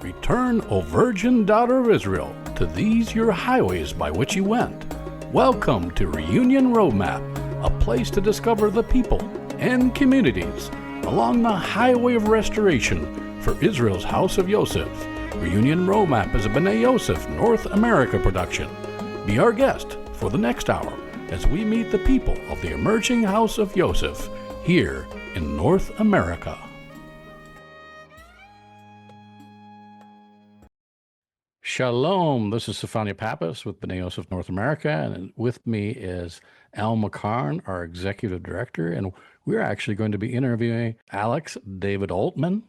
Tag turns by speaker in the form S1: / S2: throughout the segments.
S1: Return, O virgin daughter of Israel, to these your highways by which you went. Welcome to Reunion Roadmap, a place to discover the people and communities along the highway of restoration for Israel's House of Yosef. Reunion Roadmap is a B'nai Yosef North America production. Be our guest for the next hour as we meet the people of the emerging House of Yosef here in North America. Shalom, this is Sefania Pappas with B'nai Yosef North America, and with me is Al McCarn, our Executive Director, and we're actually going to be interviewing Alex David Altman,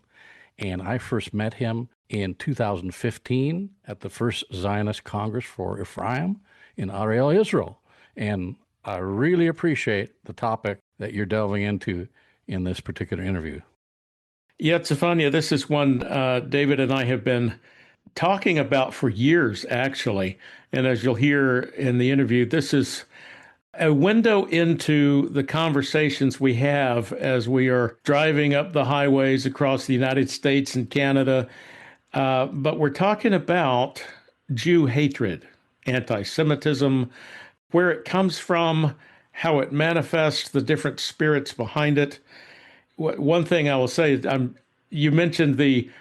S1: and I first met him in 2015 at the First Zionist Congress for Ephraim in Ariel, Israel, and I really appreciate the topic that you're delving into in this particular interview.
S2: Yeah, Stefania, this is one David and I have been talking about for years, actually. And as you'll hear in the interview, this is a window into the conversations we have as we are driving up the highways across the United States and Canada. But we're talking about Jew hatred, anti-Semitism, where it comes from, how it manifests, the different spirits behind it. One thing I will say is, you mentioned the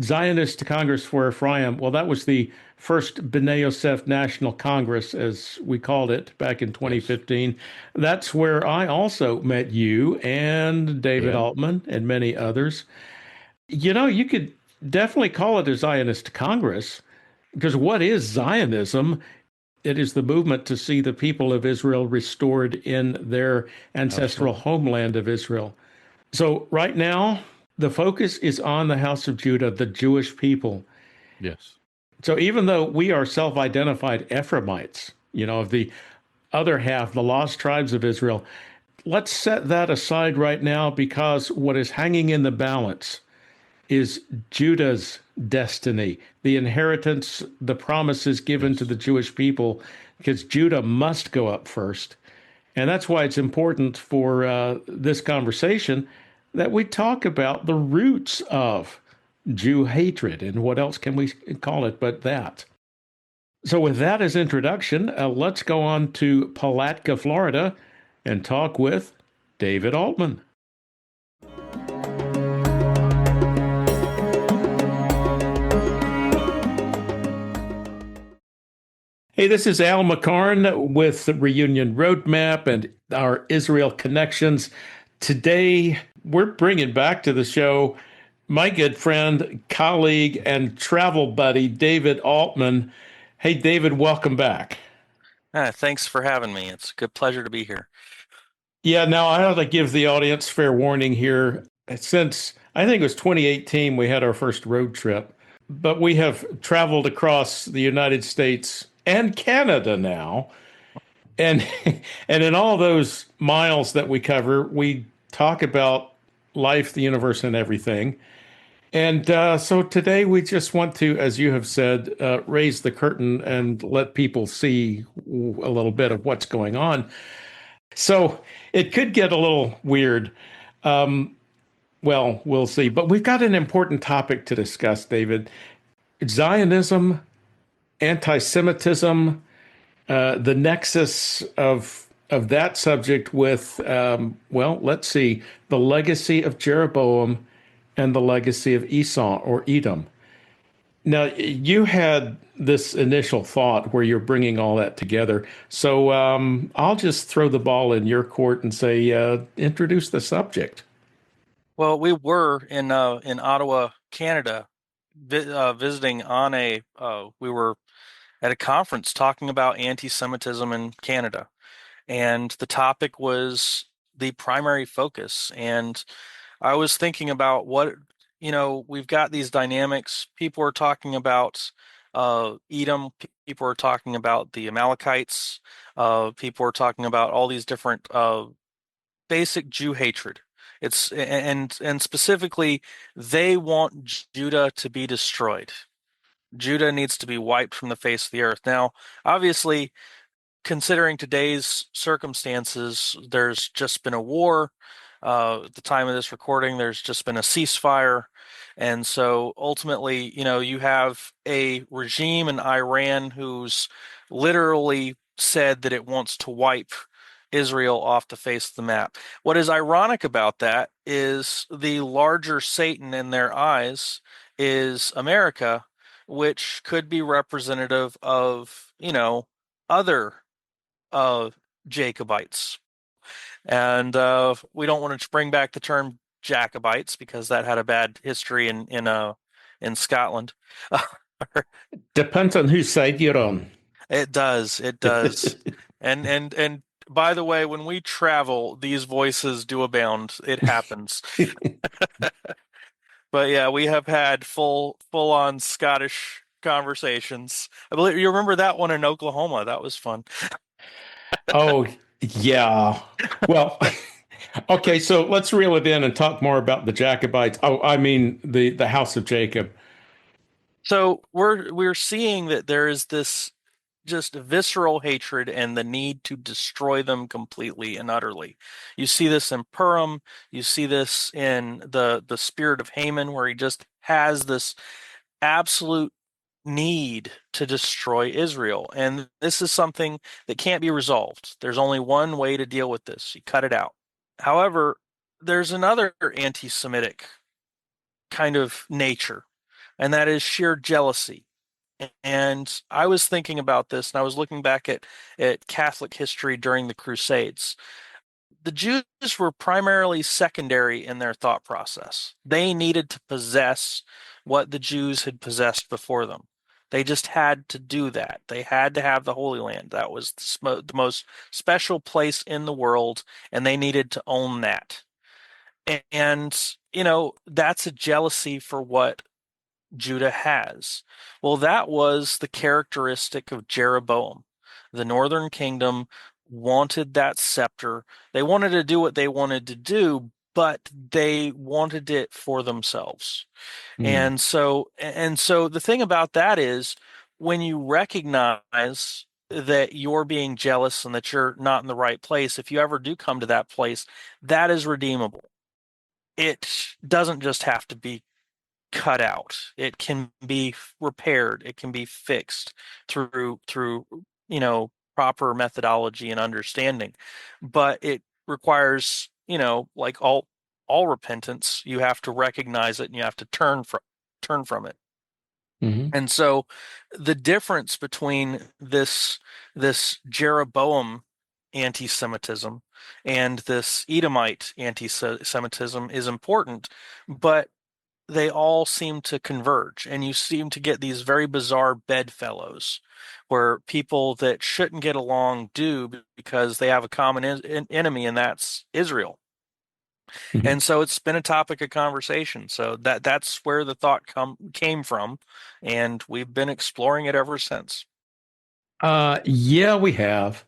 S2: Zionist Congress for Ephraim. Well, that was the first B'nai Yosef National Congress, as we called it, back in 2015. Yes. That's where I also met you and David Altman and many others. You know, you could definitely call it a Zionist Congress, because what is Zionism? It is the movement to see the people of Israel restored in their ancestral homeland of Israel. So right now, the focus is on the House of Judah, the Jewish people.
S1: Yes.
S2: So even though we are self-identified Ephraimites, of the other half, the lost tribes of Israel, let's set that aside right now, because what is hanging in the balance is Judah's destiny, the inheritance, the promises given to the Jewish people, because Judah must go up first. And that's why it's important for this conversation that we talk about the roots of Jew hatred, and what else can we call it but that. So with that as introduction, let's go on to Palatka, Florida, and talk with David Altman. Hey, this is Al McCarn with the Reunion Roadmap and our Israel Connections. Today, we're bringing back to the show my good friend, colleague, and travel buddy, David Altman. Hey, David, welcome back.
S3: Thanks for having me. It's a good pleasure to be here.
S2: Yeah, now I ought to give the audience fair warning here. Since I think it was 2018, we had our first road trip, but we have traveled across the United States and Canada now. And in all those miles that we cover, we talk about life, the universe, and everything. And so today we just want to, as you have said, raise the curtain and let people see a little bit of what's going on. So it could get a little weird. Well, we'll see. But we've got an important topic to discuss, David. Zionism, anti-Semitism, the nexus of that subject with, let's see, the legacy of Jeroboam and the legacy of Esau or Edom. Now, you had this initial thought where you're bringing all that together. So I'll just throw the ball in your court and say, introduce the subject.
S3: Well, we were in Ottawa, Canada, visiting on we were at a conference talking about anti-Semitism in Canada. And the topic was the primary focus. And I was thinking about we've got these dynamics. People are talking about Edom. People are talking about the Amalekites. People are talking about all these different basic Jew hatred. And specifically, they want Judah to be destroyed. Judah needs to be wiped from the face of the earth. Now, obviously, considering today's circumstances, there's just been a war. At the time of this recording, there's just been a ceasefire. And so ultimately, you have a regime in Iran who's literally said that it wants to wipe Israel off the face of the map. What is ironic about that is the larger Satan in their eyes is America, which could be representative of, other uh, Jacobites. And we don't want to bring back the term Jacobites because that had a bad history in Scotland.
S2: Depends on whose side you're on.
S3: It does. It does. And by the way, when we travel, these voices do abound. It happens. But yeah, we have had full on Scottish conversations. I believe you remember that one in Oklahoma. That was fun.
S2: Oh, yeah. Well, okay, so let's reel it in and talk more about the Jacobites. Oh, I mean the House of Jacob.
S3: So we're seeing that there is this just visceral hatred and the need to destroy them completely and utterly. You see this in Purim. You see this in the spirit of Haman, where he just has this absolute need to destroy Israel. And this is something that can't be resolved. There's only one way to deal with this. You cut it out. However, there's another anti-Semitic kind of nature, and that is sheer jealousy. And I was thinking about this, and I was looking back at Catholic history during the Crusades. The Jews were primarily secondary in their thought process. They needed to possess what the Jews had possessed before them. They just had to do that. They had to have the Holy Land. That was the most special place in the world, and they needed to own that. And, that's a jealousy for what Judah has. Well, that was the characteristic of Jeroboam. The northern kingdom wanted that scepter. They wanted to do what they wanted to do, but they wanted it for themselves.
S2: Mm.
S3: And so the thing about that is when you recognize that you're being jealous and that you're not in the right place, if you ever do come to that place, that is redeemable. It doesn't just have to be cut out. It can be repaired. It can be fixed through proper methodology and understanding. But it requires, like all repentance, you have to recognize it and you have to turn from it.
S2: Hmm.
S3: And so the difference between this Jeroboam anti-Semitism and this Edomite anti-Semitism is important, but they all seem to converge, and you seem to get these very bizarre bedfellows where people that shouldn't get along do because they have a common enemy, and that's Israel.
S2: Hmm.
S3: And so it's been a topic of conversation. So that's where the thought came from, and we've been exploring it ever since.
S2: Yeah, we have.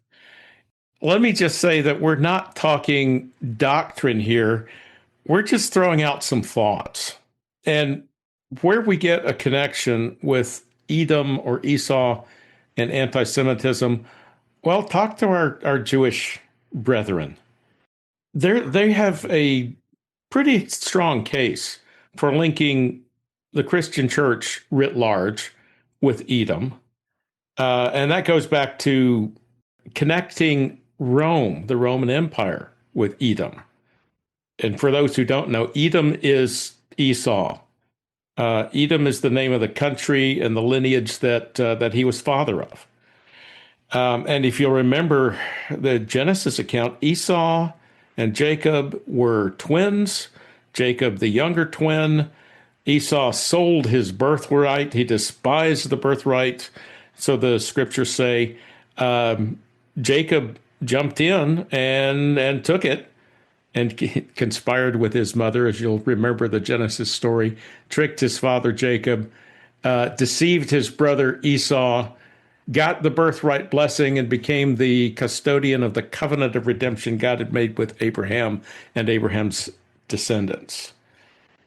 S2: Let me just say that we're not talking doctrine here. We're just throwing out some thoughts. And where we get a connection with Edom or Esau and anti Semitism, well, talk to our Jewish brethren. They have a pretty strong case for linking the Christian church writ large with Edom. And that goes back to connecting Rome, the Roman Empire, with Edom. And for those who don't know, Edom is Esau. Edom is the name of the country and the lineage that he was father of. And if you'll remember the Genesis account, Esau and Jacob were twins. Jacob, the younger twin, Esau sold his birthright. He despised the birthright. So the scriptures say Jacob jumped in and took it and conspired with his mother, as you'll remember the Genesis story, tricked his father Jacob, deceived his brother Esau, got the birthright blessing, and became the custodian of the covenant of redemption God had made with Abraham and Abraham's descendants.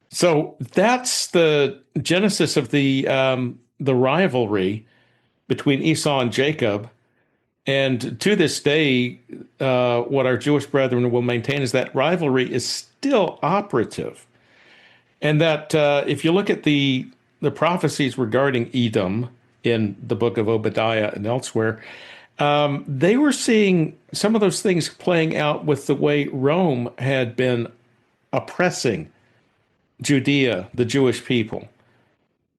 S2: So that's the genesis of the rivalry between Esau and Jacob. And to this day, what our Jewish brethren will maintain is that rivalry is still operative. And that if you look at the prophecies regarding Edom in the book of Obadiah and elsewhere, they were seeing some of those things playing out with the way Rome had been oppressing Judea, the Jewish people.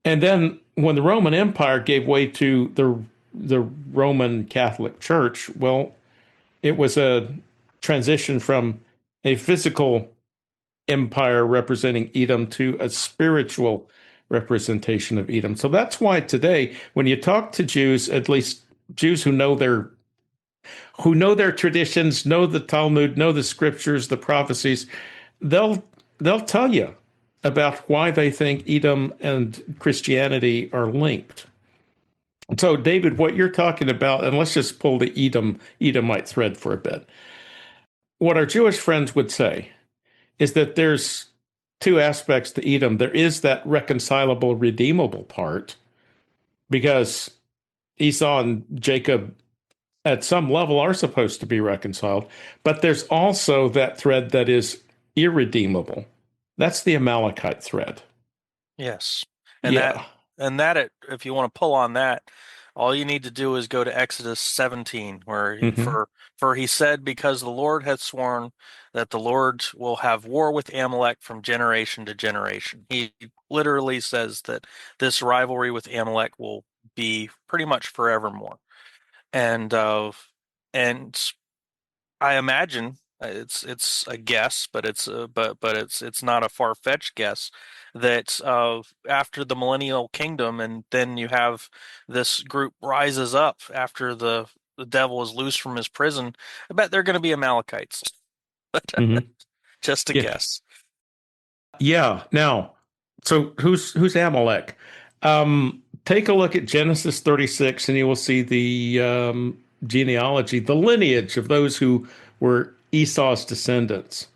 S2: And then when the Roman Empire gave way to the Roman Catholic Church, well, it was a transition from a physical empire representing Edom to a spiritual representation of Edom. So that's why today, when you talk to Jews, at least Jews who know their traditions, know the Talmud, know the scriptures, the prophecies, they'll tell you about why they think Edom and Christianity are linked. So, David, what you're talking about, and let's just pull the Edomite thread for a bit. What our Jewish friends would say is that there's two aspects to Edom. There is that reconcilable, redeemable part, because Esau and Jacob at some level are supposed to be reconciled, but there's also that thread that is irredeemable. That's the Amalekite thread.
S3: Yes. And
S2: Yeah.
S3: if you want to pull on that, all you need to do is go to Exodus 17, where
S2: Mm-hmm.
S3: for he said, because the Lord hath sworn that the Lord will have war with Amalek from generation to generation. He literally says that this rivalry with Amalek will be pretty much forevermore. And I imagine it's a guess, but it's not a far-fetched guess that after the millennial kingdom, and then you have this group rises up after the devil is loose from his prison. I bet they're going to be Amalekites.
S2: Mm-hmm.
S3: Just a
S2: Yeah.
S3: guess.
S2: Yeah. Now, so who's Amalek? Take a look at Genesis 36, and you will see the genealogy, the lineage of those who were Esau's descendants.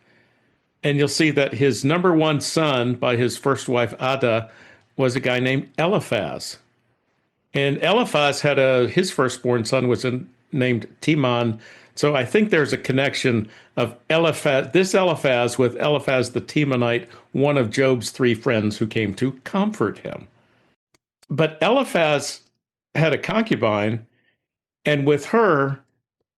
S2: And you'll see that his number one son by his first wife, Ada, was a guy named Eliphaz. And Eliphaz had his firstborn son was named Timon. So I think there's a connection of this Eliphaz with Eliphaz the Temanite, one of Job's three friends who came to comfort him. But Eliphaz had a concubine, and with her,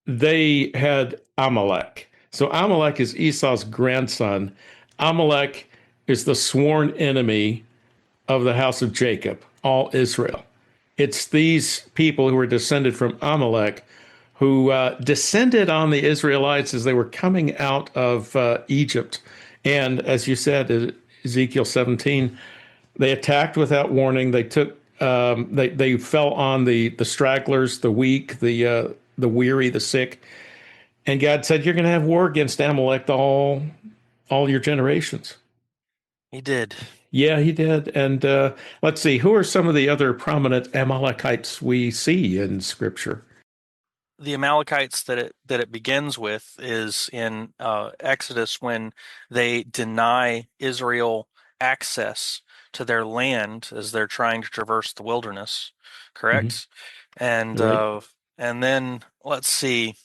S2: they had Amalek. So Amalek is Esau's grandson. Amalek is the sworn enemy of the house of Jacob, all Israel. It's these people who were descended from Amalek who descended on the Israelites as they were coming out of Egypt. And as you said, Ezekiel 17, they attacked without warning. They took they fell on the stragglers, the weak, the weary, the sick. And God said, "You're going to have war against Amalek all your generations."
S3: He did.
S2: Yeah, he did. And let's see, who are some of the other prominent Amalekites we see in Scripture?
S3: The Amalekites that it begins with is in Exodus, when they deny Israel access to their land as they're trying to traverse the wilderness,
S2: Mhm.
S3: correct? And
S2: Right.
S3: and then let's see.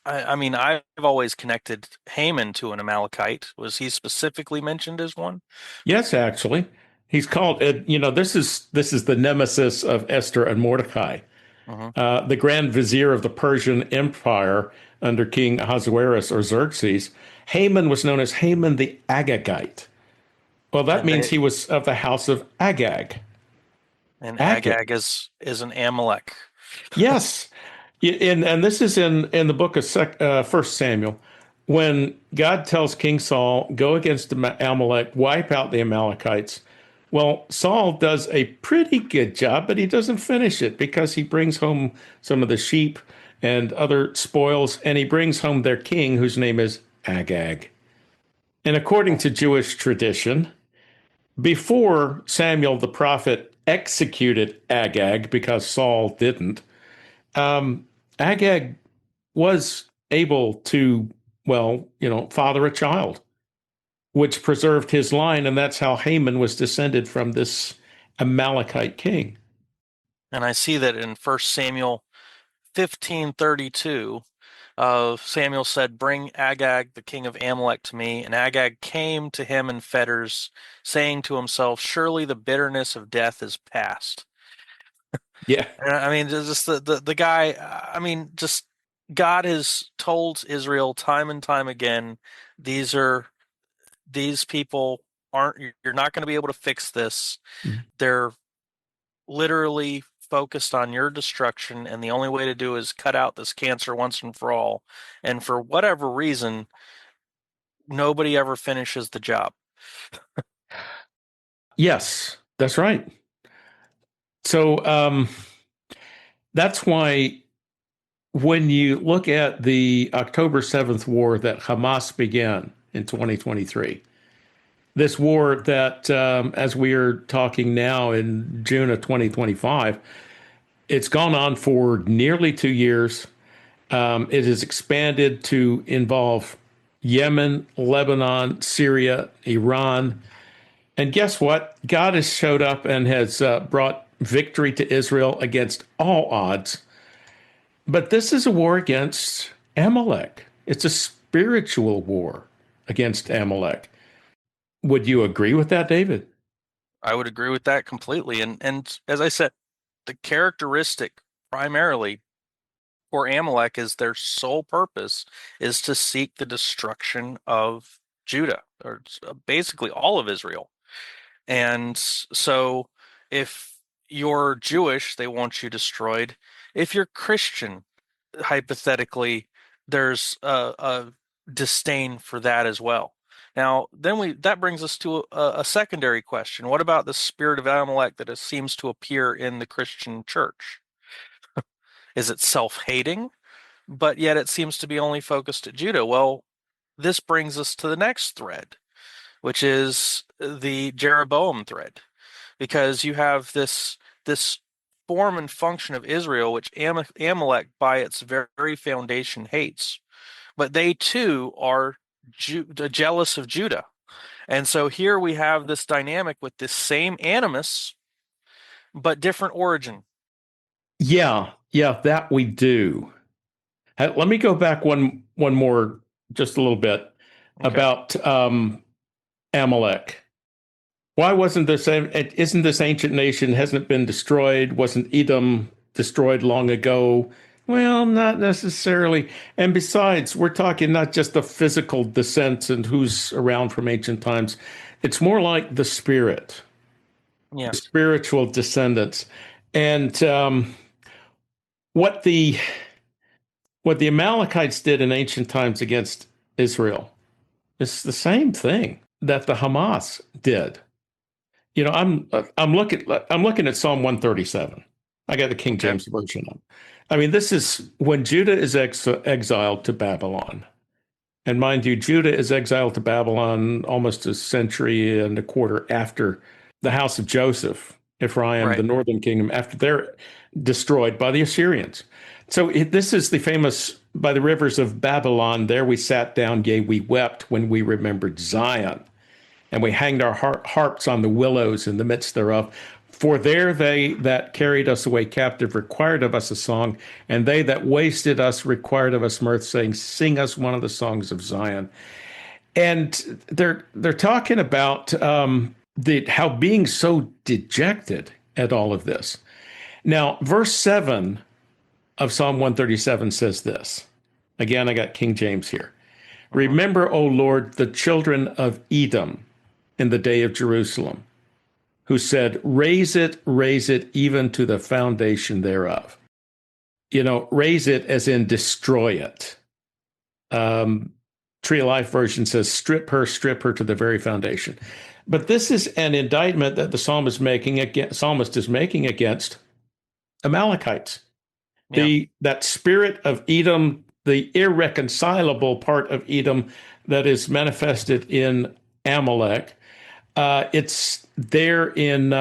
S3: I mean, I've always connected Haman to an Amalekite. Was he specifically mentioned as one?
S2: Yes, actually, he's called. This is the nemesis of Esther and Mordecai.
S3: Hmm.
S2: The Grand Vizier of the Persian Empire under King Ahasuerus or Xerxes. Haman was known as Haman the Agagite. Well, that
S3: And
S2: means he was of the house of Agag. Agag.
S3: Agag is an Amalek.
S2: Yes. And this is in the book of First Samuel, when God tells King Saul, go against Amalek, wipe out the Amalekites. Well, Saul does a pretty good job, but he doesn't finish it because he brings home some of the sheep and other spoils, and he brings home their king, whose name is Agag. And according to Jewish tradition, before Samuel the prophet executed Agag, because Saul didn't, Agag was able to, father a child, which preserved his line. And that's how Haman was descended from this Amalekite king.
S3: And I see that in 1 Samuel 15:32, Samuel said, "Bring Agag, the king of Amalek, to me." And Agag came to him in fetters, saying to himself, "Surely the bitterness of death is past."
S2: Yeah.
S3: And I mean, just the guy. I mean, just God has told Israel time and time again, these are these people aren't. You're not going to be able to fix this. They're literally focused on your destruction, and the only way to do is cut out this cancer once and for all. And for whatever reason, nobody ever finishes the job.
S2: Yes, that's right. So that's why when you look at the October 7th war that Hamas began in 2023, this war that, as we are talking now in June of 2025, it's gone on for nearly 2 years. It has expanded to involve Yemen, Lebanon, Syria, Iran. And guess what? God has showed up and has brought victory to Israel against all odds. But this is a war against Amalek. It's a spiritual war against Amalek. Would you agree with that, David?
S3: I would agree with that completely. And as I said, the characteristic primarily for Amalek is their sole purpose is to seek the destruction of Judah, or basically all of Israel. And so if you're Jewish, they want you destroyed. If you're Christian, hypothetically, there's a disdain for that as well. Now, that brings us to a secondary question. What about the spirit of Amalek that seems to appear in the Christian church? Is it self-hating? But yet it seems to be only focused at Judah. Well, this brings us to the next thread, which is the Jeroboam thread, because you have this form and function of Israel, which Amalek by its very foundation hates, but they too are jealous of Judah. And so here we have this dynamic with this same animus, but different origin.
S2: Yeah, that we do. Let me go back one more, just a little bit
S3: Okay.
S2: about Amalek. Why wasn't this? Isn't this ancient nation? Hasn't it been destroyed? Wasn't Edom destroyed long ago? Well, not necessarily. And besides, we're talking not just the physical descent and who's around from ancient times. It's more like the spirit,
S3: Yeah.
S2: the spiritual descendants, and what the what the Amalekites did in ancient times against Israel is the same thing that the Hamas did. You know, I'm looking at Psalm 137. I got the King
S3: Okay.
S2: James version up. I mean, this is when Judah is exiled to Babylon. And mind you, Judah is exiled to Babylon almost a century and a quarter after the house of Joseph, Ephraim, the
S3: Right.
S2: northern kingdom, after they're destroyed by the Assyrians. So this is the famous, by the rivers of Babylon, there we sat down, yea, we wept when we remembered Zion, and we hanged our harps on the willows in the midst thereof. For there they that carried us away captive required of us a song, and they that wasted us required of us mirth, saying, "Sing us one of the songs of Zion." And they're talking about how being so dejected at all of this. Now, verse 7 of Psalm 137 says this. Again, I got King James here.
S3: Mhm.
S2: Remember, O Lord, the children of Edom in the day of Jerusalem, who said, raise it even to the foundation thereof. You know, raise it as in destroy it. Tree of Life version says, strip her to the very foundation. But this is an indictment that the psalmist is making against Amalekites.
S3: Yeah.
S2: That spirit of Edom, the irreconcilable part of Edom that is manifested in Amalek. It's there in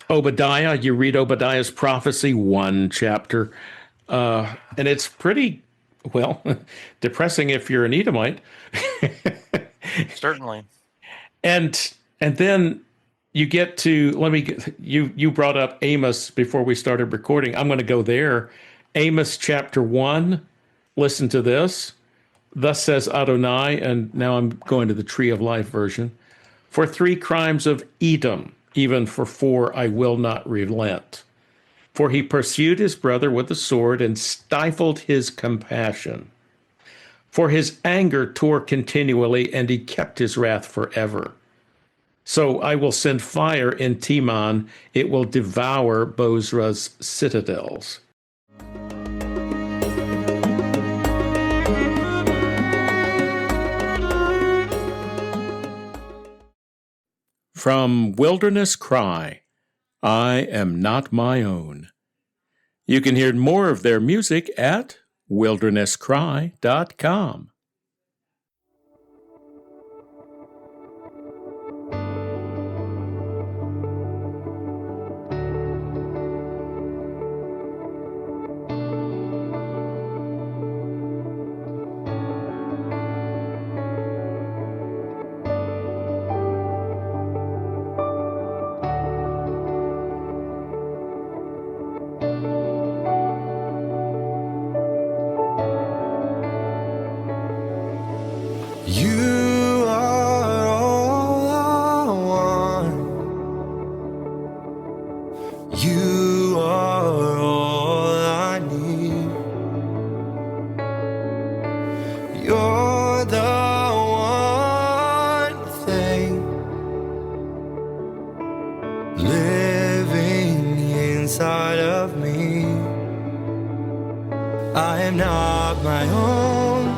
S2: Obadiah. You read Obadiah's prophecy, one chapter, and it's pretty, well, depressing if you're an Edomite.
S3: Certainly.
S2: And then you get to you brought up Amos before we started recording. I'm going to go there, Amos chapter 1. Listen to this. Thus says Adonai, and now I'm going to the Tree of Life version. For 3 crimes of Edom, even for 4 I will not relent. For he pursued his brother with the sword and stifled his compassion. For his anger tore continually, and he kept his wrath forever. So I will send fire in Teman, it will devour Bozrah's citadels. From Wilderness Cry, I Am Not My Own. You can hear more of their music at wildernesscry.com.
S4: You are all I want. You are all I need. You're the one thing living inside of me. I am not my own.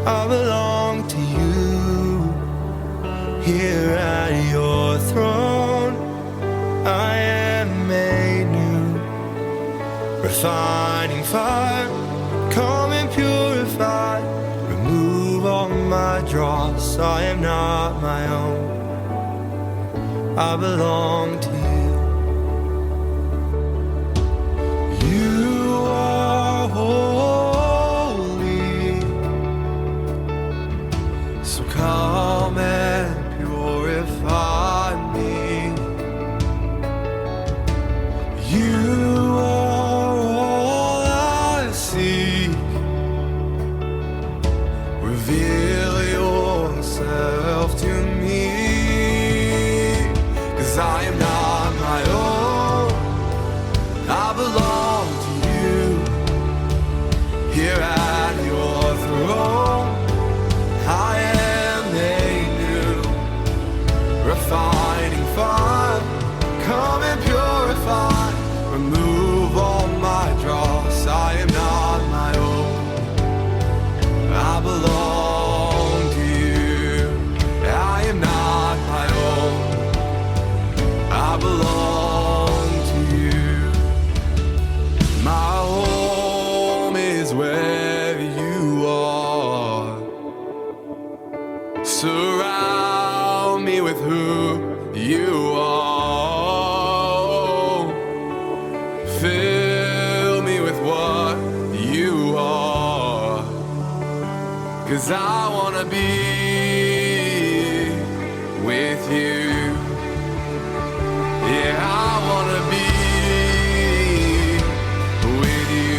S4: I belong to you. Here at your throne, I am made new. Refining fire, come and purify. Remove all my dross. I am not my own. I belong to you. You are holy. So come and purify me. You are all I seek. Reveal yourself to me. 'Cause I am not my own. I belong to you. Here at your throne, I am made new. Refining fire, come and purify. Remove all my dross. I am not my own. I belong to you. I am not my own. I belong to you. My home is where you are. Surround me with who you are. Fill me with what you are. 'Cause I wanna be with you. Yeah, I wanna be with you.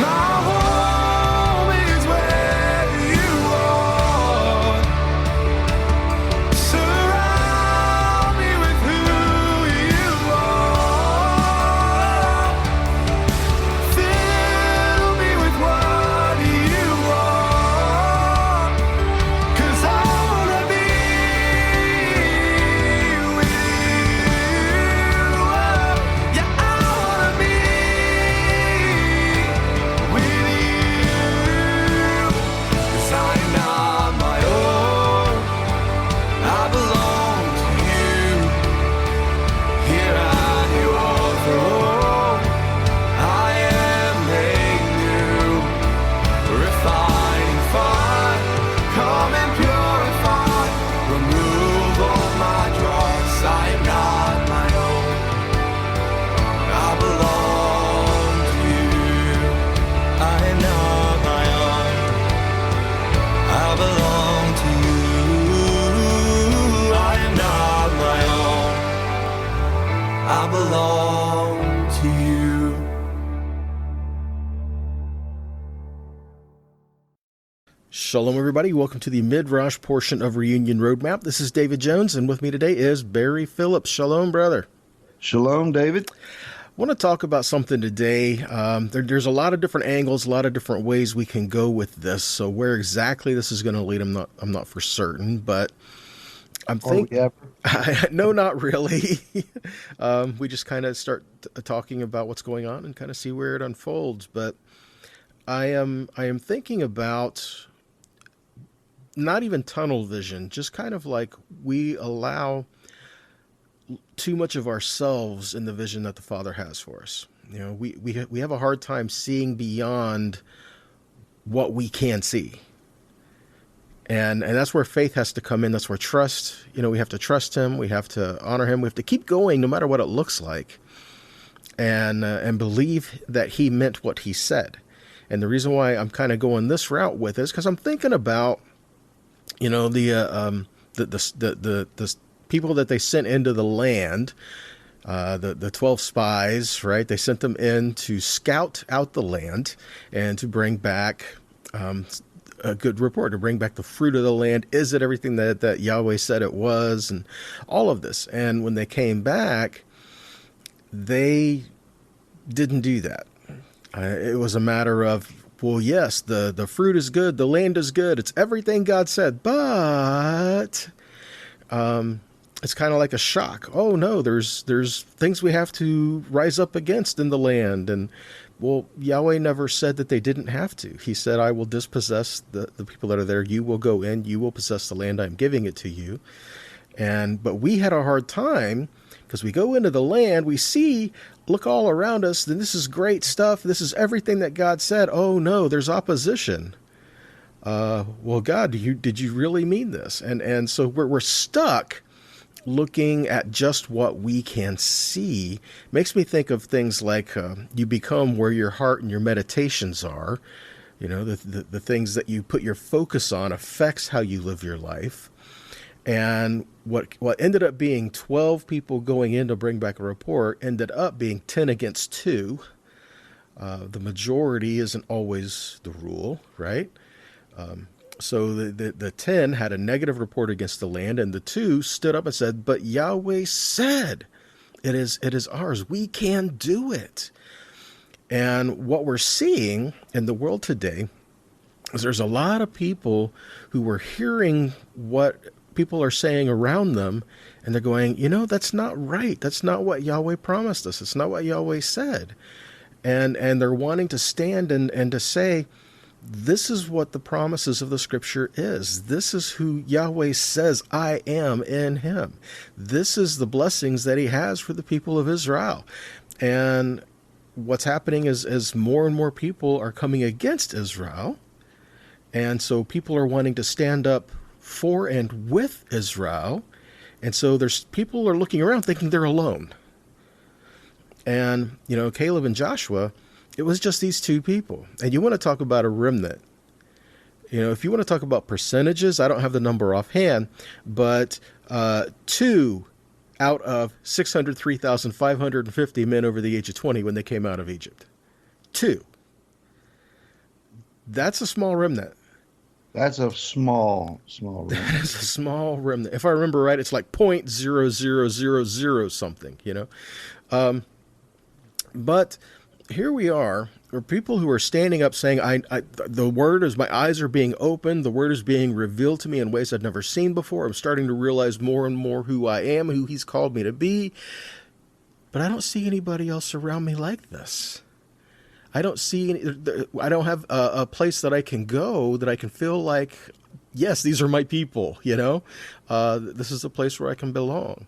S4: My home is where you are. Surround me with who you are. Fill me with what you are. 'Cause I wanna be with you.
S5: Shalom, everybody. Welcome to the Midrash portion of Reunion Roadmap. This is David Jones, and with me today is Barry Phillips. Shalom, brother.
S6: Shalom, David.
S5: I want to talk about something today. There's a lot of different angles, a lot of different ways we can go with this. So where exactly this is going to lead, I'm not for certain, but I'm thinking. No, not really. We just kind of start talking about what's going on and kind of see where it unfolds. But I am thinking about not even tunnel vision, just kind of like we allow too much of ourselves in the vision that the Father has for us. You know, we have a hard time seeing beyond what we can see. And that's where faith has to come in. That's where trust, we have to trust him. We have to honor him. We have to keep going no matter what it looks like, and believe that he meant what he said. And the reason why I'm kind of going this route with it is because I'm thinking about the people that they sent into the land, the 12 spies, right? They sent them in to scout out the land and to bring back a good report, to bring back the fruit of the land. Is it everything that Yahweh said it was, and all of this? And when they came back, they didn't do that. It was a matter of, well, yes, the fruit is good, the land is good, it's everything God said, but it's kind of like a shock. Oh no, there's things we have to rise up against in the land. And well, Yahweh never said that they didn't have to. He said, I will dispossess the people that are there. You will go in, you will possess the land, I'm giving it to you. But we had a hard time because we go into the land, we see, look all around us, then this is great stuff. This is everything that God said. Oh no, there's opposition. Well, God, did you really mean this? And so we're stuck looking at just what we can see. Makes me think of things like you become where your heart and your meditations are. The things that you put your focus on affects how you live your life. And what ended up being 12 people going in to bring back a report ended up being 10 against 2. The majority isn't always the rule, right? So the 10 had a negative report against the land, and the 2 stood up and said, but Yahweh said, it is ours. We can do it. And what we're seeing in the world today is there's a lot of people who are hearing what people are saying around them, and they're going, that's not right. That's not what Yahweh promised us. It's not what Yahweh said. And they're wanting to stand and to say, this is what the promises of the scripture is. This is who Yahweh says I am in him. This is the blessings that he has for the people of Israel. And what's happening is more and more people are coming against Israel. And so people are wanting to stand up for and with Israel. And so there's people are looking around thinking they're alone. And, Caleb and Joshua, it was just these 2 people. And you want to talk about a remnant. If you want to talk about percentages, I don't have the number offhand, but 2 out of 603,550 men over the age of 20 when they came out of Egypt. 2. That's a small remnant.
S6: That's a small remnant.
S5: That is a small remnant. If I remember right, it's like 0.0000 something, But here we are, where people who are standing up saying, the word is, my eyes are being opened, the word is being revealed to me in ways I've never seen before. I'm starting to realize more and more who I am, who he's called me to be. But I don't see anybody else around me like this. I don't have a place that I can go that I can feel like, yes, these are my people, this is a place where I can belong.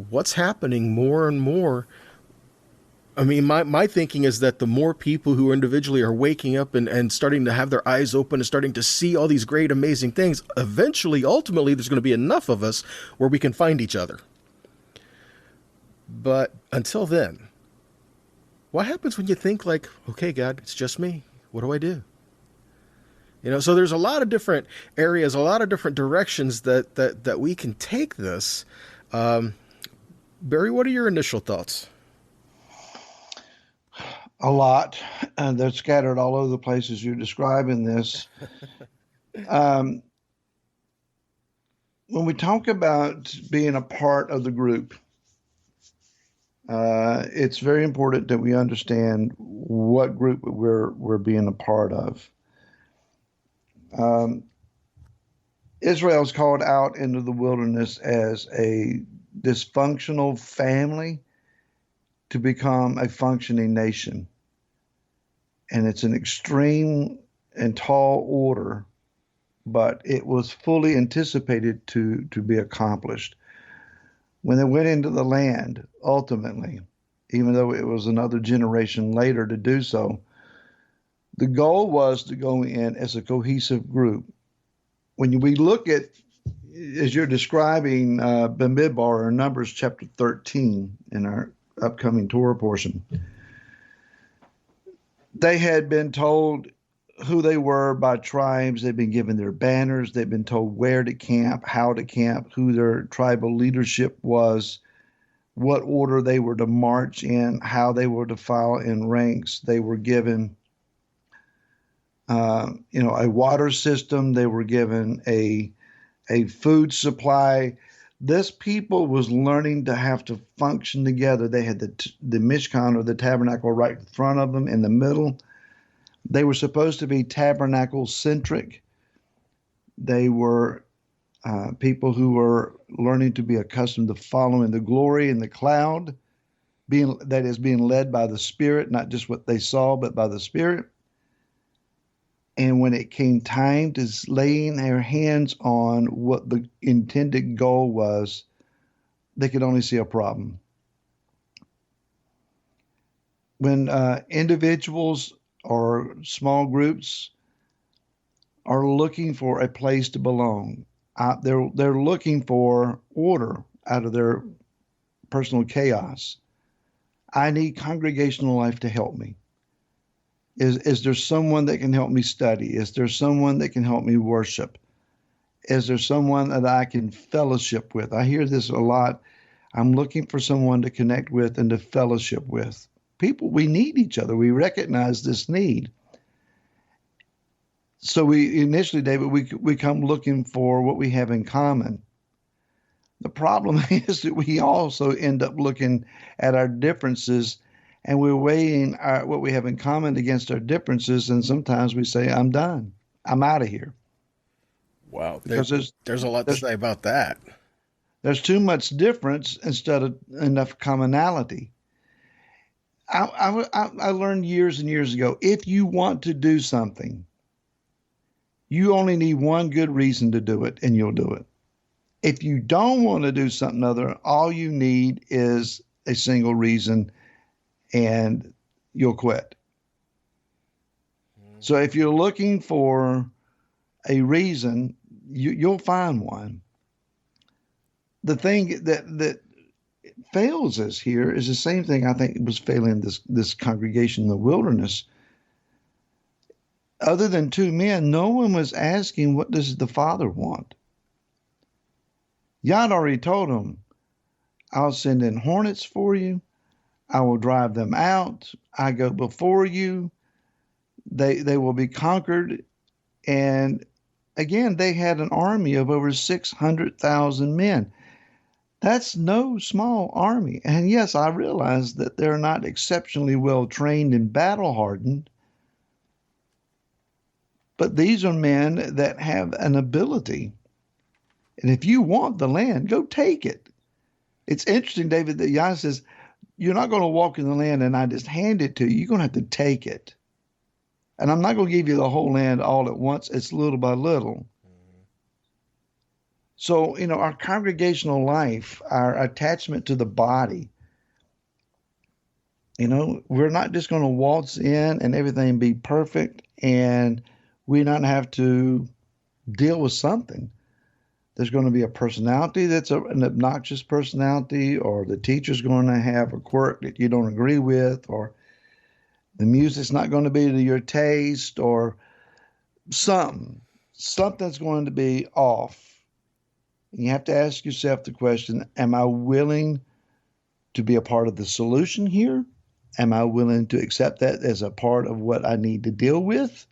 S5: What's happening more and more? I mean, my thinking is that the more people who individually are waking up and starting to have their eyes open and starting to see all these great, amazing things, ultimately, there's going to be enough of us where we can find each other. But until then, what happens when you think like, okay, God, it's just me. What do I do? So there's a lot of different areas, a lot of different directions that we can take this. Barry, what are your initial thoughts?
S6: A lot. They're scattered all over the places you're describing this. Um, when we talk about being a part of the group, it's very important that we understand what group we're being a part of. Um, Israel's called out into the wilderness as a dysfunctional family to become a functioning nation. And it's an extreme and tall order, but it was fully anticipated to be accomplished. When they went into the land, ultimately, even though it was another generation later to do so, the goal was to go in as a cohesive group. When we look at, as you're describing Bamidbar or Numbers chapter 13 in our upcoming Torah portion, they had been told who they were by tribes. They've been given their banners. They've been told where to camp, how to camp, who their tribal leadership was, what order they were to march in, how they were to file in ranks. They were given, a water system. They were given a food supply. This people was learning to have to function together. They had the Mishkan or the tabernacle right in front of them in the middle. They were supposed to be tabernacle centric. They were people who were learning to be accustomed to following the glory in the cloud, being led by the Spirit, not just what they saw, but by the Spirit. And when it came time to laying their hands on what the intended goal was, they could only see a problem. When individuals or small groups are looking for a place to belong, they're looking for order out of their personal chaos. I need congregational life to help me. Is there someone that can help me study? Is there someone that can help me worship? Is there someone that I can fellowship with? I hear this a lot. I'm looking for someone to connect with and to fellowship with. People, we need each other. We recognize this need. So we initially, David, we come looking for what we have in common. The problem is that we also end up looking at our differences, and we're weighing what we have in common against our differences, and sometimes we say, I'm done. I'm out of here.
S5: Wow.
S6: Because
S5: there's a lot to say about that.
S6: There's too much difference instead of enough commonality. I learned years and years ago, if you want to do something, you only need one good reason to do it, and you'll do it. If you don't want to do something other, all you need is a single reason, and you'll quit. So if you're looking for a reason, you'll find one. The thing that fails us here is the same thing I think was failing this congregation in the wilderness. Other than two men, no one was asking, what does the Father want? Yah already told them, I'll send in hornets for you. I will drive them out. I go before you. They will be conquered. And again, they had an army of over 600,000 men. That's no small army. And yes, I realize that they're not exceptionally well trained and battle hardened. But these are men that have an ability. And if you want the land, go take it. It's interesting, David, that Yah says, you're not going to walk in the land and I just hand it to you. You're going to have to take it. And I'm not going to give you the whole land all at once. It's little by little. So, our congregational life, our attachment to the body, we're not just going to waltz in and everything be perfect and we not have to deal with something. There's going to be a personality that's an obnoxious personality, or the teacher's going to have a quirk that you don't agree with, or the music's not going to be to your taste, or something's going to be off. And you have to ask yourself the question, am I willing to be a part of the solution here, Am I willing to accept that as a part of what I need to deal with?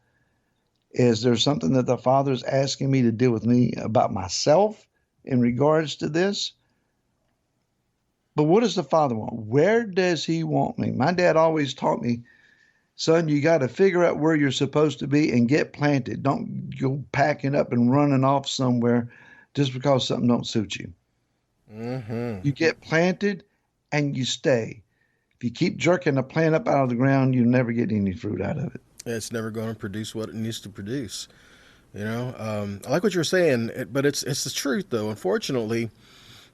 S6: Is there something that the Father's asking me to deal with me about myself in regards to this? But what does the Father want? Where does he want me? My dad always taught me, son, you got to figure out where you're supposed to be and get planted. Don't go packing up and running off somewhere just because something don't suit you. You get planted and you stay. If you keep jerking the plant up out of the ground, you never get any fruit out of it.
S5: It's never going to produce what it needs to produce. I like what you're saying, but it's the truth, though. Unfortunately,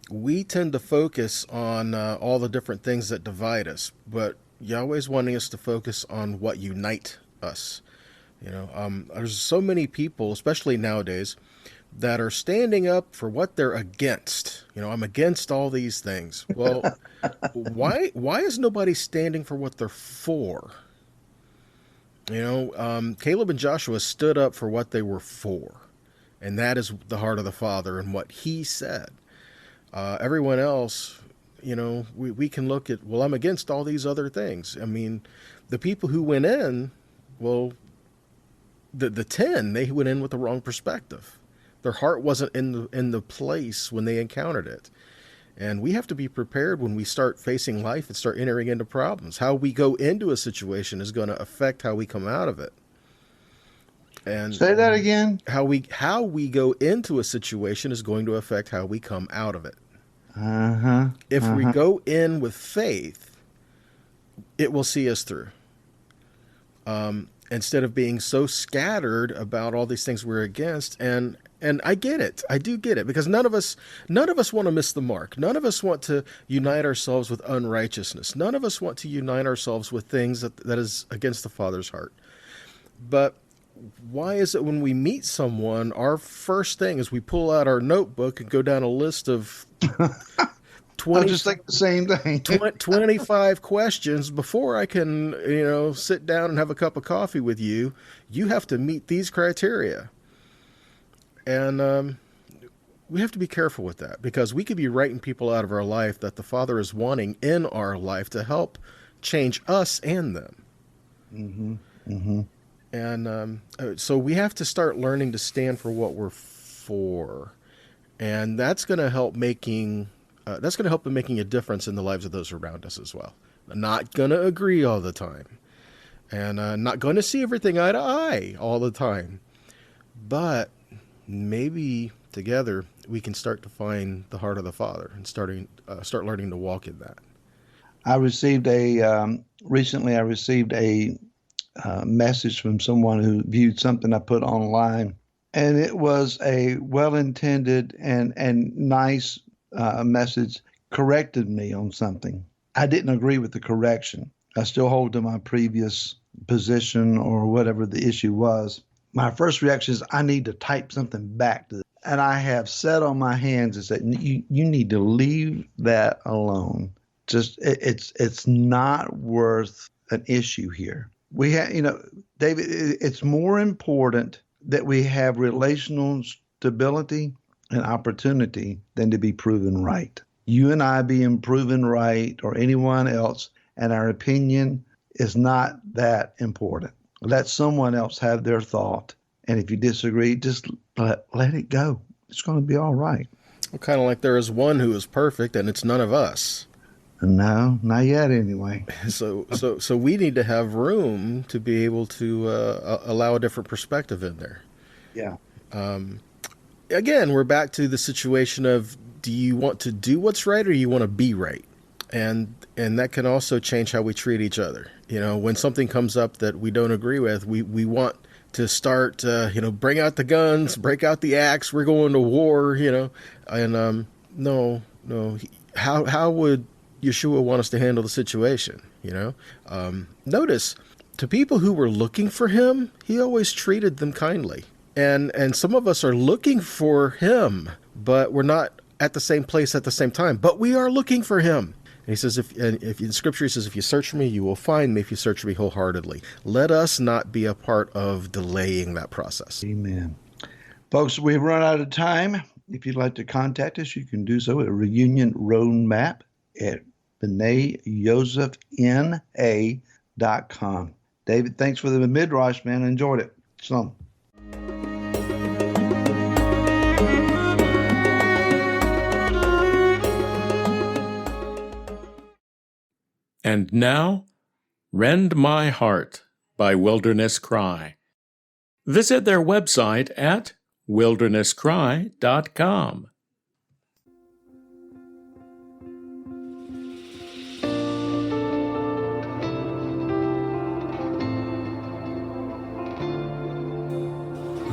S5: we tend to focus on all the different things that divide us, but Yahweh's wanting us to focus on what unite us. There's so many people, especially nowadays, that are standing up for what they're against. I'm against all these things. Well, why is nobody standing for what they're for? Caleb and Joshua stood up for what they were for, and that is the heart of the Father and what he said. Everyone else, we can look at, well, I'm against all these other things. I mean, the people who went in, well, the 10, they went in with the wrong perspective. Their heart wasn't in the place when they encountered it. And we have to be prepared when we start facing life and start entering into problems. How we go into a situation is going to affect how we come out of it. And
S6: say that again.
S5: How we go into a situation is going to affect how we come out of it. If we go in with faith, it will see us through. Instead of being so scattered about all these things we're against. And I get it. I do get it, because none of us want to miss the mark. None of us want to unite ourselves with unrighteousness. None of us want to unite ourselves with things that is against the Father's heart. But why is it when we meet someone, our first thing is we pull out our notebook and go down a list of 20,
S6: I just think the same thing.
S5: 25 questions before I can, sit down and have a cup of coffee with you. You have to meet these criteria. And we have to be careful with that, because we could be writing people out of our life that the Father is wanting in our life to help change us and them. And so we have to start learning to stand for what we're for, and that's going to help in making a difference in the lives of those around us as well. I'm not going to agree all the time, and not going to see everything eye to eye all the time, but maybe together we can start to find the heart of the Father and start learning to walk in that.
S6: Recently I received a message from someone who viewed something I put online, and it was a well-intended and nice message, corrected me on something. I didn't agree with the correction. I still hold to my previous position or whatever the issue was. My first reaction is I need to type something back to them. And I have sat on my hands and said, you need to leave that alone. Just it's not worth an issue here. We have, David, it's more important that we have relational stability and opportunity than to be proven right. You and I being proven right, or anyone else, and our opinion is not that important. Let someone else have their thought. And if you disagree, just let it go. It's going to be all right.
S5: Well, kind of like there is one who is perfect, and it's none of us.
S6: No, not yet anyway.
S5: So we need to have room to be able to allow a different perspective in there.
S6: Yeah.
S5: Again, we're back to the situation of, do you want to do what's right, or you want to be right? And that can also change how we treat each other. When something comes up that we don't agree with, we want to start, bring out the guns, break out the axe, we're going to war, and no. How would Yeshua want us to handle the situation? Notice, to people who were looking for him, he always treated them kindly. And some of us are looking for him, but we're not at the same place at the same time. But we are looking for him. And he says, if in Scripture, he says, if you search for me, you will find me if you search for me wholeheartedly. Let us not be a part of delaying that process.
S6: Amen. Folks, we've run out of time. If you'd like to contact us, you can do so at Reunion Roadmap at B'naiYosefNA.com. David, thanks for the midrash, man. I enjoyed it. Shalom.
S2: And now, Rend My Heart by Wilderness Cry. Visit their website at wildernesscry.com.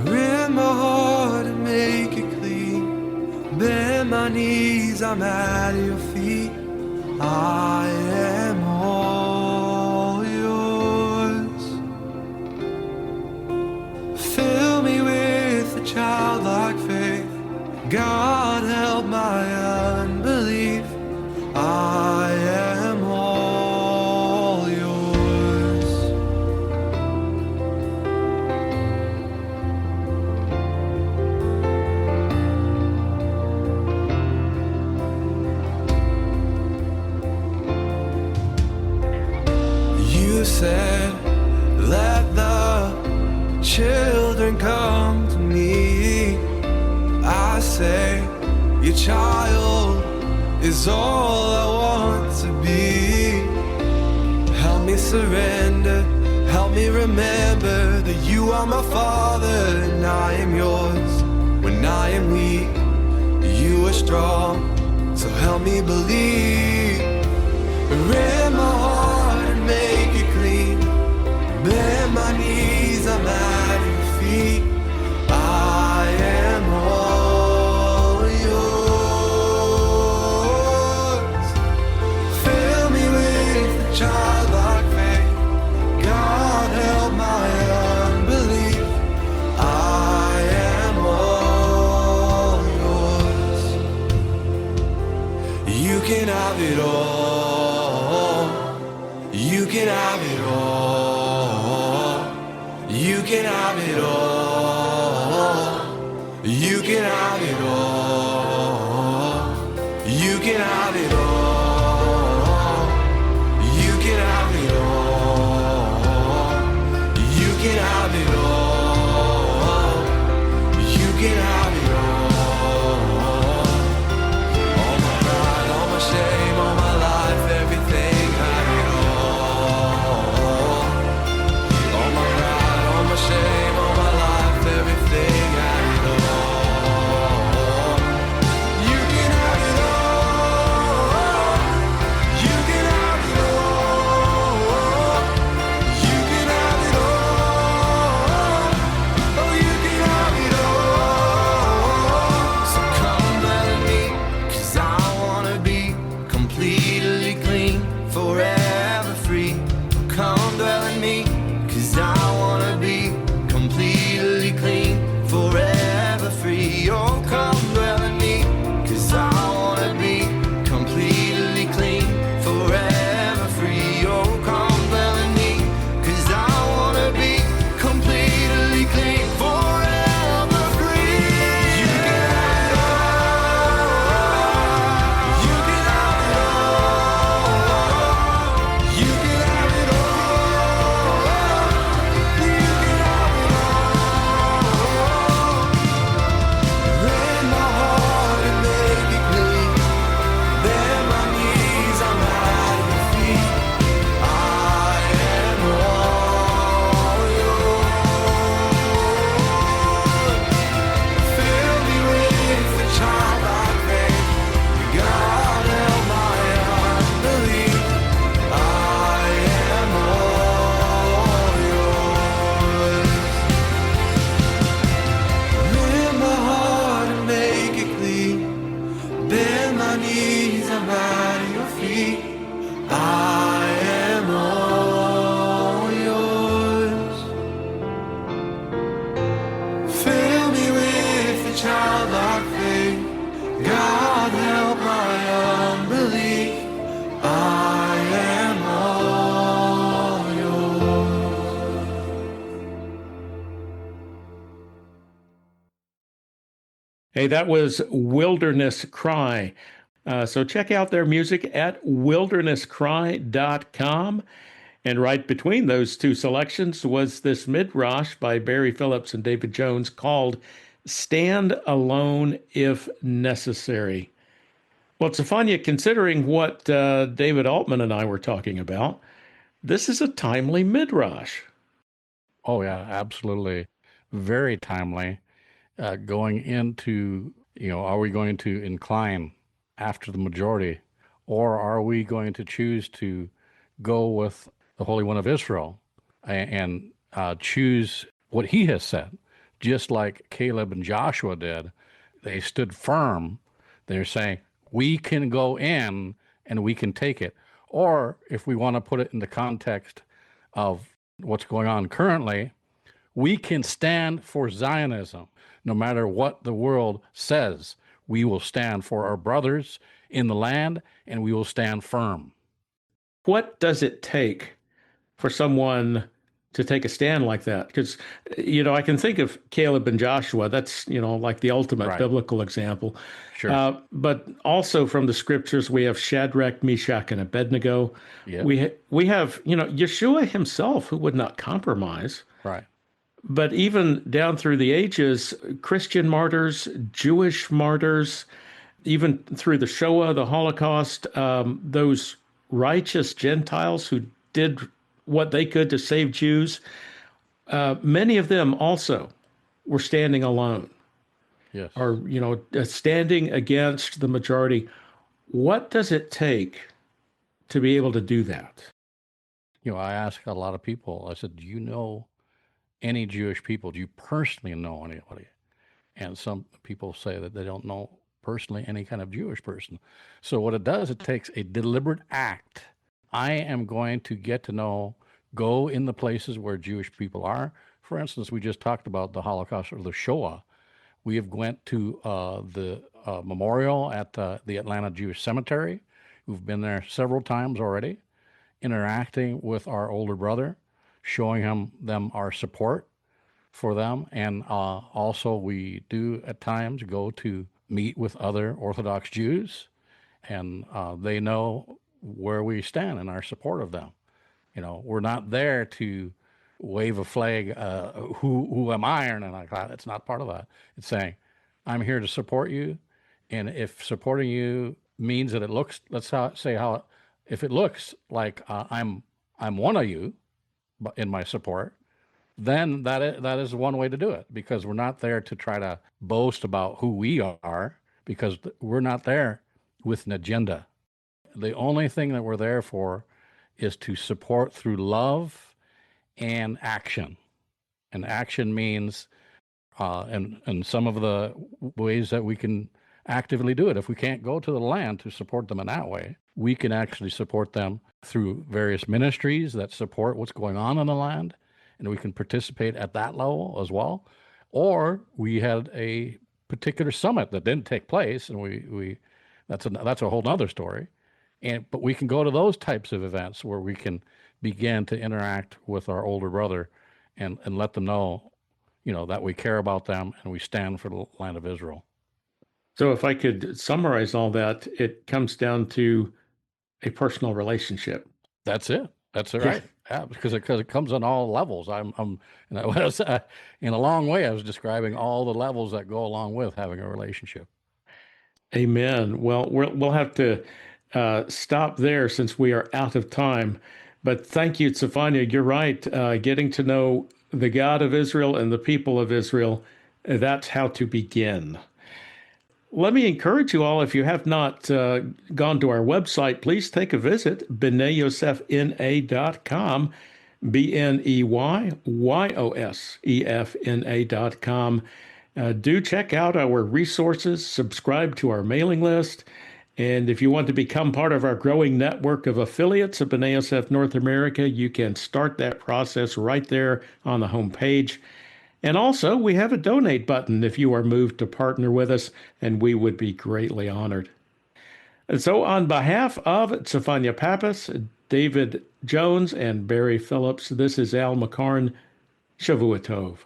S4: Rend my heart and make it clean. Bend my knees, I'm at your feet. I am all yours. Fill me with a childlike faith. God, help my unbelief. I am all yours. You said, let the children come to me. I say, your child is all I want to be. Help me surrender, help me remember that you are my Father and I am yours. When I am weak, you are strong, so help me believe. Rend my heart and make it clean. Bend my knees, I'm at your feet. I am all yours. Fill me with a childlike faith. God, help my unbelief. I am all yours. You can have it all. You can have it all. You can have it all. You can have it all. You can have it all. You can have it all. You can have it all. You can have it all. All my pride, all my shame, all my life, everything, have it all. All my pride, all my shame, all my life, everything, have it all. You can have it all. You can have it all. You can have it all. Oh, you can have it all. So come let me, 'cause I wanna be completely clean, forever free. Come dwell in me, 'cause I wanna be completely clean, forever free. Oh, come dwell in me, 'cause I wanna be completely clean, forever free. Oh, come dwell in me, 'cause I wanna be completely clean, forever free. You can have it all. You can have it all. You can have it all. You can have it all. Rend my heart and make it clean. Bend my knees, I'm at your feet. I am all yours. Fill me with a childlike faith. God, help my unbelief. I am all yours. Rend my heart and make it clean. Bend my knees, I'm at your feet. I am all yours. Fill me with a childlike faith. God, help my unbelief. I am all yours.
S2: Hey, that was Wilderness Cry So check out their music at wildernesscry.com. And right between those two selections was this midrash by Barry Phillips and David Jones called Stand Alone If Necessary. Well, Stefania, considering what David Altman and I were talking about, this is a timely midrash.
S1: Oh, yeah, absolutely. Very timely. Going into, are we going to incline after the majority, or are we going to choose to go with the Holy One of Israel and choose what he has said, just like Caleb and Joshua did? They stood firm. They're saying, we can go in and we can take it. Or if we want to put it in the context of what's going on currently, we can stand for Zionism. No matter what the world says, we will stand for our brothers in the land, and we will stand firm.
S2: What does it take for someone to take a stand like that? Because, I can think of Caleb and Joshua. That's, like the ultimate biblical example.
S1: Sure.
S2: But also from the scriptures, we have Shadrach, Meshach, and Abednego.
S1: Yep.
S2: We have, Yeshua himself, who would not compromise.
S1: Right.
S2: But even down through the ages, Christian martyrs, Jewish martyrs, even through the Shoah, the Holocaust, those righteous Gentiles who did what they could to save Jews, many of them also were standing alone.
S1: Yes.
S2: Or, standing against the majority. What does it take to be able to do that?
S1: I ask a lot of people, I said, do you know any Jewish people? Do you personally know anybody? And some people say that they don't know personally any kind of Jewish person. So what it does, it takes a deliberate act. I am going to get to know, go in the places where Jewish people are. For instance, we just talked about the Holocaust or the Shoah. We have went to the memorial at the Atlanta Jewish Cemetery. We've been there several times already, interacting with our older brother, showing them our support for them. And also we do at times go to meet with other Orthodox Jews, and they know where we stand in our support of them. We're not there to wave a flag, who am I, and like that. It's not part of that. It's saying, I'm here to support you. And if supporting you means that it looks, if it looks like I'm one of you in my support, then that is one way to do it, because we're not there to try to boast about who we are, because we're not there with an agenda. The only thing that we're there for is to support through love and action. And action means, and some of the ways that we can actively do it, if we can't go to the land to support them in that way, we can actually support them through various ministries that support what's going on in the land, and we can participate at that level as well. Or we had a particular summit that didn't take place, and we that's a whole other story. But we can go to those types of events where we can begin to interact with our older brother and let them know, that we care about them and we stand for the land of Israel.
S2: So if I could summarize all that, it comes down to a personal relationship.
S1: That's it. That's it, right? Yeah, because it comes on all levels. In a long way, I was describing all the levels that go along with having a relationship.
S2: Amen. Well, we'll have to stop there since we are out of time. But thank you, Stefania. You're right. Getting to know the God of Israel and the people of Israel, that's how to begin. Let me encourage you all, if you have not gone to our website, please take a visit, BneiYosefNA.com, BneiYosefNA.com. Do check out our resources, subscribe to our mailing list, and if you want to become part of our growing network of affiliates of B'nai Yosef North America, you can start that process right there on the homepage. And also, we have a donate button if you are moved to partner with us, and we would be greatly honored. And so on behalf of Stefania Pappas, David Jones, and Barry Phillips, this is Al McCarn. Shavua Tov.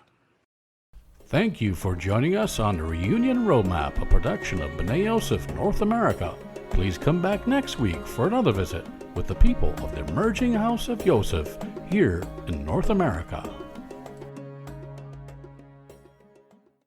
S1: Thank you for joining us on Reunion Roadmap, a production of B'nai Yosef North America. Please come back next week for another visit with the people of the emerging house of Joseph here in North America.